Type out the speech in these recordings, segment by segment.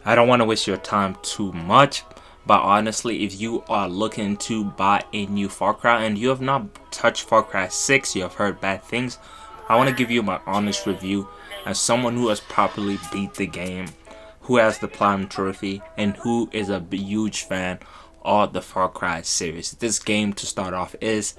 I don't want to waste your time too much, but honestly, if you are looking to buy a new Far Cry and you have not touched Far Cry 6, you have heard bad things, I want to give you my honest review as someone who has properly beat the game, who has the Platinum Trophy, and who is a huge fan of the Far Cry series. This game, to start off, is,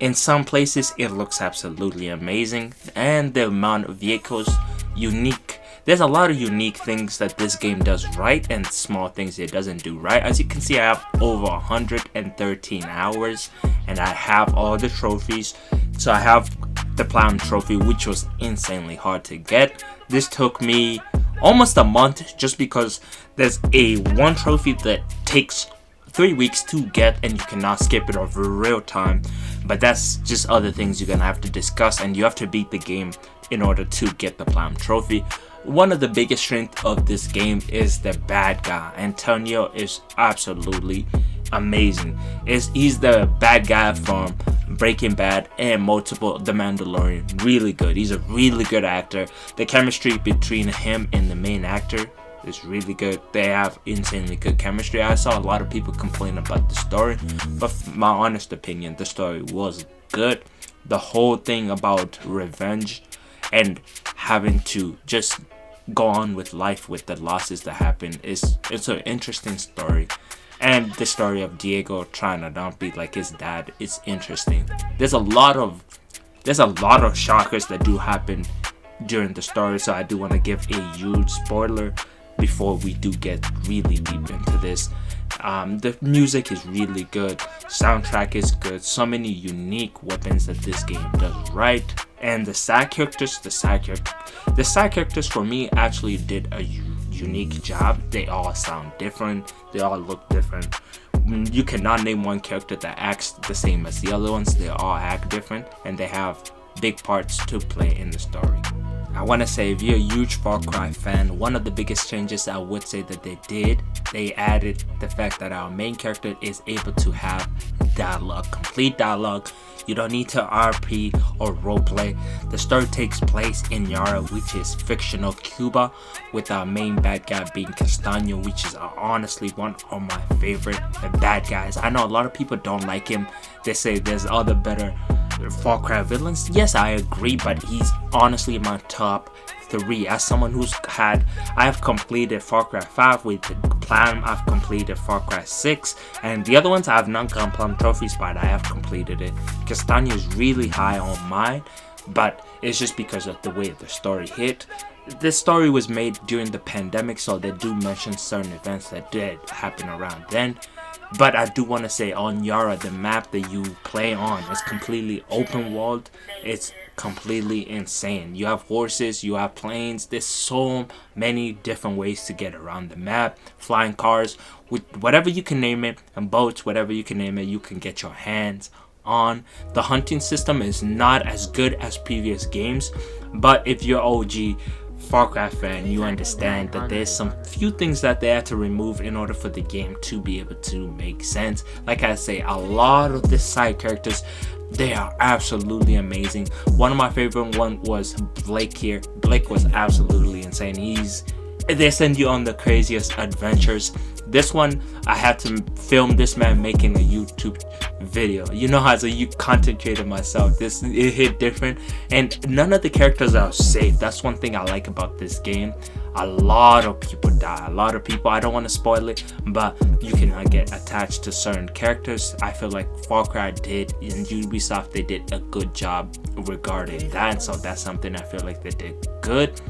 in some places, it looks absolutely amazing, and the amount of vehicles, unique. There's a lot of unique things that this game does right and small things it doesn't do right. As you can see, I have over 113 hours and I have all the trophies. So I have the Platinum Trophy, which was insanely hard to get. This took me almost a month just because there's one trophy that takes 3 weeks to get and you cannot skip it over real time. But that's just other things you're gonna have to discuss, and you have to beat the game in order to get the Platinum Trophy. One of the biggest strengths of this game is the bad guy. Antonio is absolutely amazing. He's the bad guy from Breaking Bad and multiple The Mandalorian. Really good. He's a really good actor. The chemistry between him and the main actor is really good. They have insanely good chemistry. I saw a lot of people complain about the story, but my honest opinion, the story was good. The whole thing about revenge and having to just go on with life with the losses that happen it's an interesting story. And the story of Diego trying to not be like his dad is interesting. There's a lot of shockers that do happen during the story, so I do want to give a huge spoiler before we do get really deep into this. The music is really good, soundtrack is good, so many unique weapons that this game does right, and the side characters for me actually did a unique job. They all sound different, they all look different. You cannot name one character that acts the same as the other ones. They all act different and they have big parts to play in the story. I want to say, if you're a huge Far Cry fan, one of the biggest changes I would say that they added the fact that our main character is able to have dialogue, complete dialogue. You don't need to RP or roleplay. The story takes place in Yara, which is fictional Cuba, with our main bad guy being Castaño, which is honestly one of my favorite bad guys. I know a lot of people don't like him. They say there's other better Far Cry villains. Yes, I agree, but he's honestly my top 3. As someone I have completed Far Cry 5 with the Platinum, I've completed Far Cry 6, and the other ones I have not gotten Platinum trophies, but I have completed it. Castaño is really high on mine, but it's just because of the way the story hit. This story was made during the pandemic, so they do mention certain events that did happen around then. But I do want to say, on Yara, the map that you play on is completely open world. It's completely insane. You have horses, you have planes. There's so many different ways to get around the map. Flying cars, with whatever you can name it, and boats, whatever you can name it, you can get your hands on. The hunting system is not as good as previous games, but if you're OG Far Cry fan, you understand that there's some few things that they had to remove in order for the game to be able to make sense. Like I say, a lot of the side characters, they are absolutely amazing. One of my favorite one was Blake here. Blake was absolutely insane. They send you on the craziest adventures. This one, I had to film this man making a YouTube video. You know, as a content creator myself, it hit different, and none of the characters are safe. That's one thing I like about this game. A lot of people die. A lot of people, I don't want to spoil it, but you can get attached to certain characters. I feel like Far Cry did, and Ubisoft, they did a good job regarding that, so that's something I feel like they did good.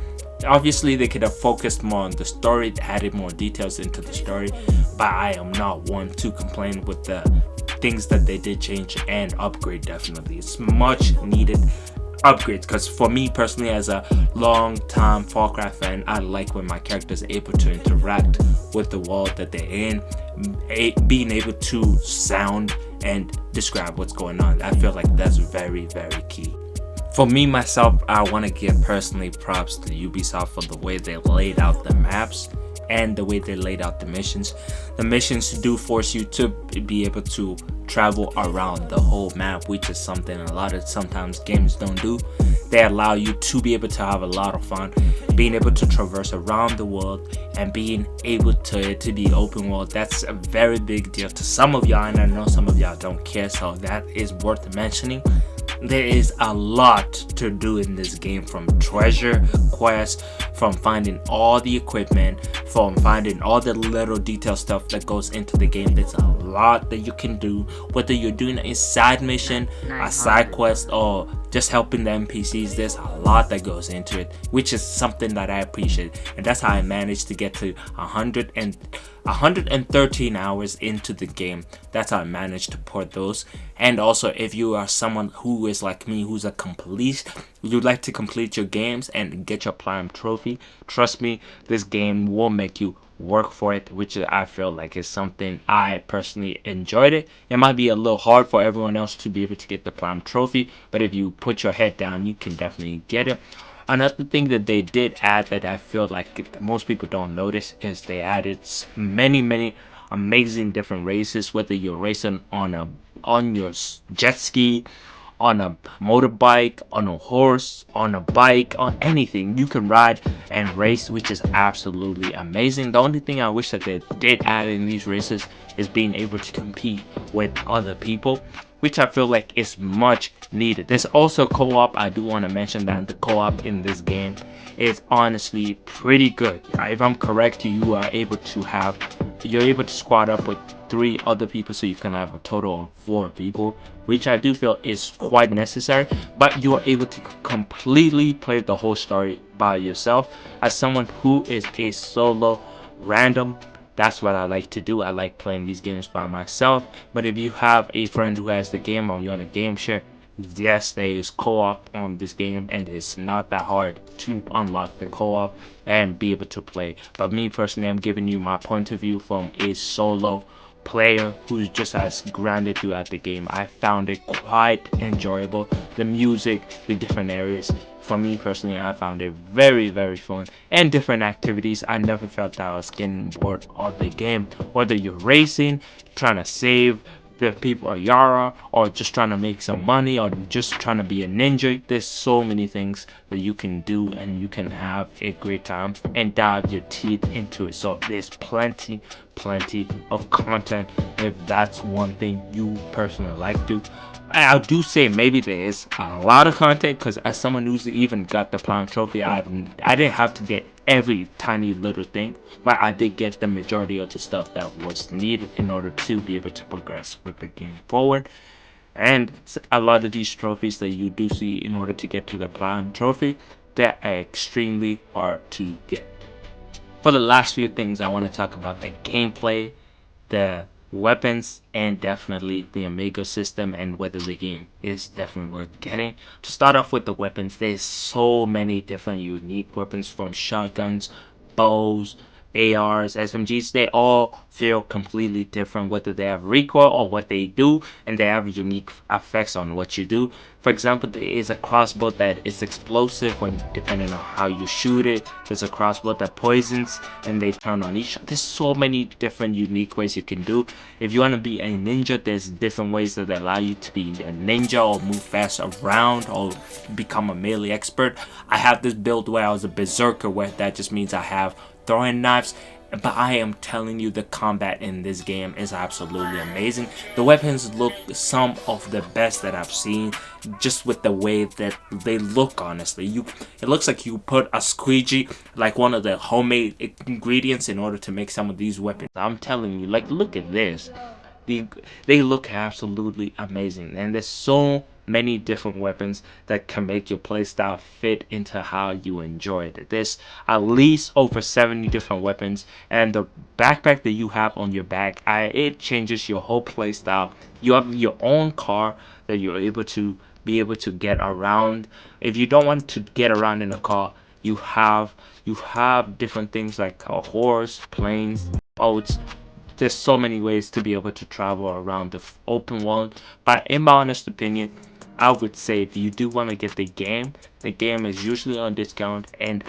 Obviously, they could have focused more on the story, added more details into the story, but I am not one to complain with the things that they did change and upgrade. Definitely, it's much needed upgrades, because for me personally, as a long time Far Cry fan, I like when my characters are able to interact with the world that they're in, being able to sound and describe what's going on. I feel like that's very, very key. For me, myself, I want to give personally props to Ubisoft for the way they laid out the maps and the way they laid out the missions. The missions do force you to be able to travel around the whole map, which is something a lot of sometimes games don't do. They allow you to be able to have a lot of fun, being able to traverse around the world and being able to be open world. That's a very big deal to some of y'all, and I know some of y'all don't care, so that is worth mentioning. There is a lot to do in this game, from treasure quests, from finding all the equipment, from finding all the little detail stuff that goes into the game. There's a lot that you can do, whether you're doing a side mission, a side quest, or just helping the NPCs. There's a lot that goes into it, which is something that I appreciate, and that's how I managed to get to 113 hours into the game. That's how I managed to port those. And also, if you are someone who is like me, who's a complete, you'd like to complete your games and get your platinum trophy, trust me, this game will make you work for it, which I feel like is something I personally enjoyed. It might be a little hard for everyone else to be able to get the platinum trophy, but if you put your head down, you can definitely get it. Another thing that they did add that I feel like most people don't notice is they added many amazing different races, whether you're racing on your jet ski, on a motorbike, on a horse, on a bike, on anything you can ride and race, which is absolutely amazing. The only thing I wish that they did add in these races is being able to compete with other people, which I feel like is much needed. There's also co-op. I do want to mention that the co-op in this game is honestly pretty good. If I'm correct, you're able to squad up with 3 other people, so you can have a total of 4 people, which I do feel is quite necessary. But you are able to completely play the whole story by yourself. As someone who is a solo random, that's what I like to do. I like playing these games by myself. But if you have a friend who has the game or you're on a game share, yes, there is co-op on this game, and it's not that hard to unlock the co-op and be able to play. But me personally, I'm giving you my point of view from a solo player who's just as grounded throughout the game. I found it quite enjoyable. The music, the different areas. For me personally, I found it very fun, and different activities. I never felt that I was getting bored of the game. Whether you're racing, trying to save the people of Yara, or just trying to make some money, or just trying to be a ninja, there's so many things that you can do, and you can have a great time and dive your teeth into it. So there's plenty of content if that's one thing you personally like to. I do say maybe there is a lot of content, because as someone who's even got the platinum trophy, I didn't have to get every tiny little thing, but I did get the majority of the stuff that was needed in order to be able to progress with the game forward. And a lot of these trophies that you do see in order to get to the platinum trophy, they're extremely hard to get. For the last few things, I want to talk about the gameplay, the weapons, and definitely the Amigo system, and whether the game is definitely worth getting. To start off with the weapons, there's so many different unique weapons, from shotguns, bows, ARs, SMGs. They all feel completely different, whether they have recoil or what they do, and they have unique effects on what you do. For example, there is a crossbow that is explosive when depending on how you shoot it. There's a crossbow that poisons and they turn on each. There's so many different unique ways you can do. If you want to be a ninja, there's different ways that allow you to be a ninja or move fast around or become a melee expert. I have this build where I was a berserker, where that just means I have throwing knives. But I am telling you, the combat in this game is absolutely amazing. The weapons look some of the best that I've seen, just with the way that they look. Honestly, it looks like you put a squeegee, like one of the homemade ingredients, in order to make some of these weapons. I'm telling you, like, look at this. They look absolutely amazing, and there's so many different weapons that can make your playstyle fit into how you enjoy it. There's at least over 70 different weapons, and the backpack that you have on your back, it changes your whole playstyle. You have your own car that you're able to get around. If you don't want to get around in a car, you have different things like a horse, planes, boats. There's so many ways to be able to travel around the open world. But in my honest opinion, I would say if you do want to get the game is usually on discount, and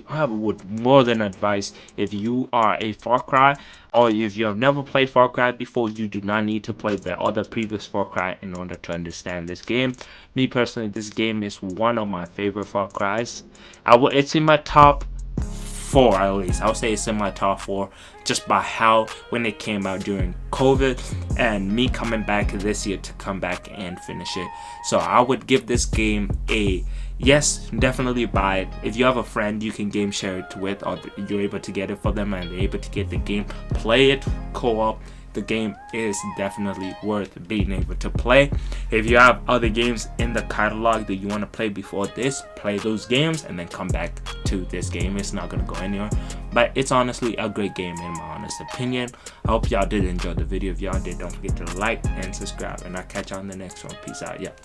I would more than advise, if you are a Far Cry or if you have never played Far Cry before, you do not need to play the other previous Far Cry in order to understand this game. Me personally, this game is one of my favorite Far Cries. It's in my top four, at least. I would say it's in my top four, just by how when it came out during COVID and me coming back this year to come back and finish it. So I would give this game a yes, definitely buy it. If you have a friend you can game share it with, or you're able to get it for them and they're able to get the game, play it co-op. The game is definitely worth being able to play. If you have other games in the catalog that you want to play before this, play those games and then come back to this game. It's not going to go anywhere, but it's honestly a great game in my honest opinion. I hope y'all did enjoy the video. If y'all did, don't forget to like and subscribe, and I'll catch y'all on the next one. Peace out. Yeah.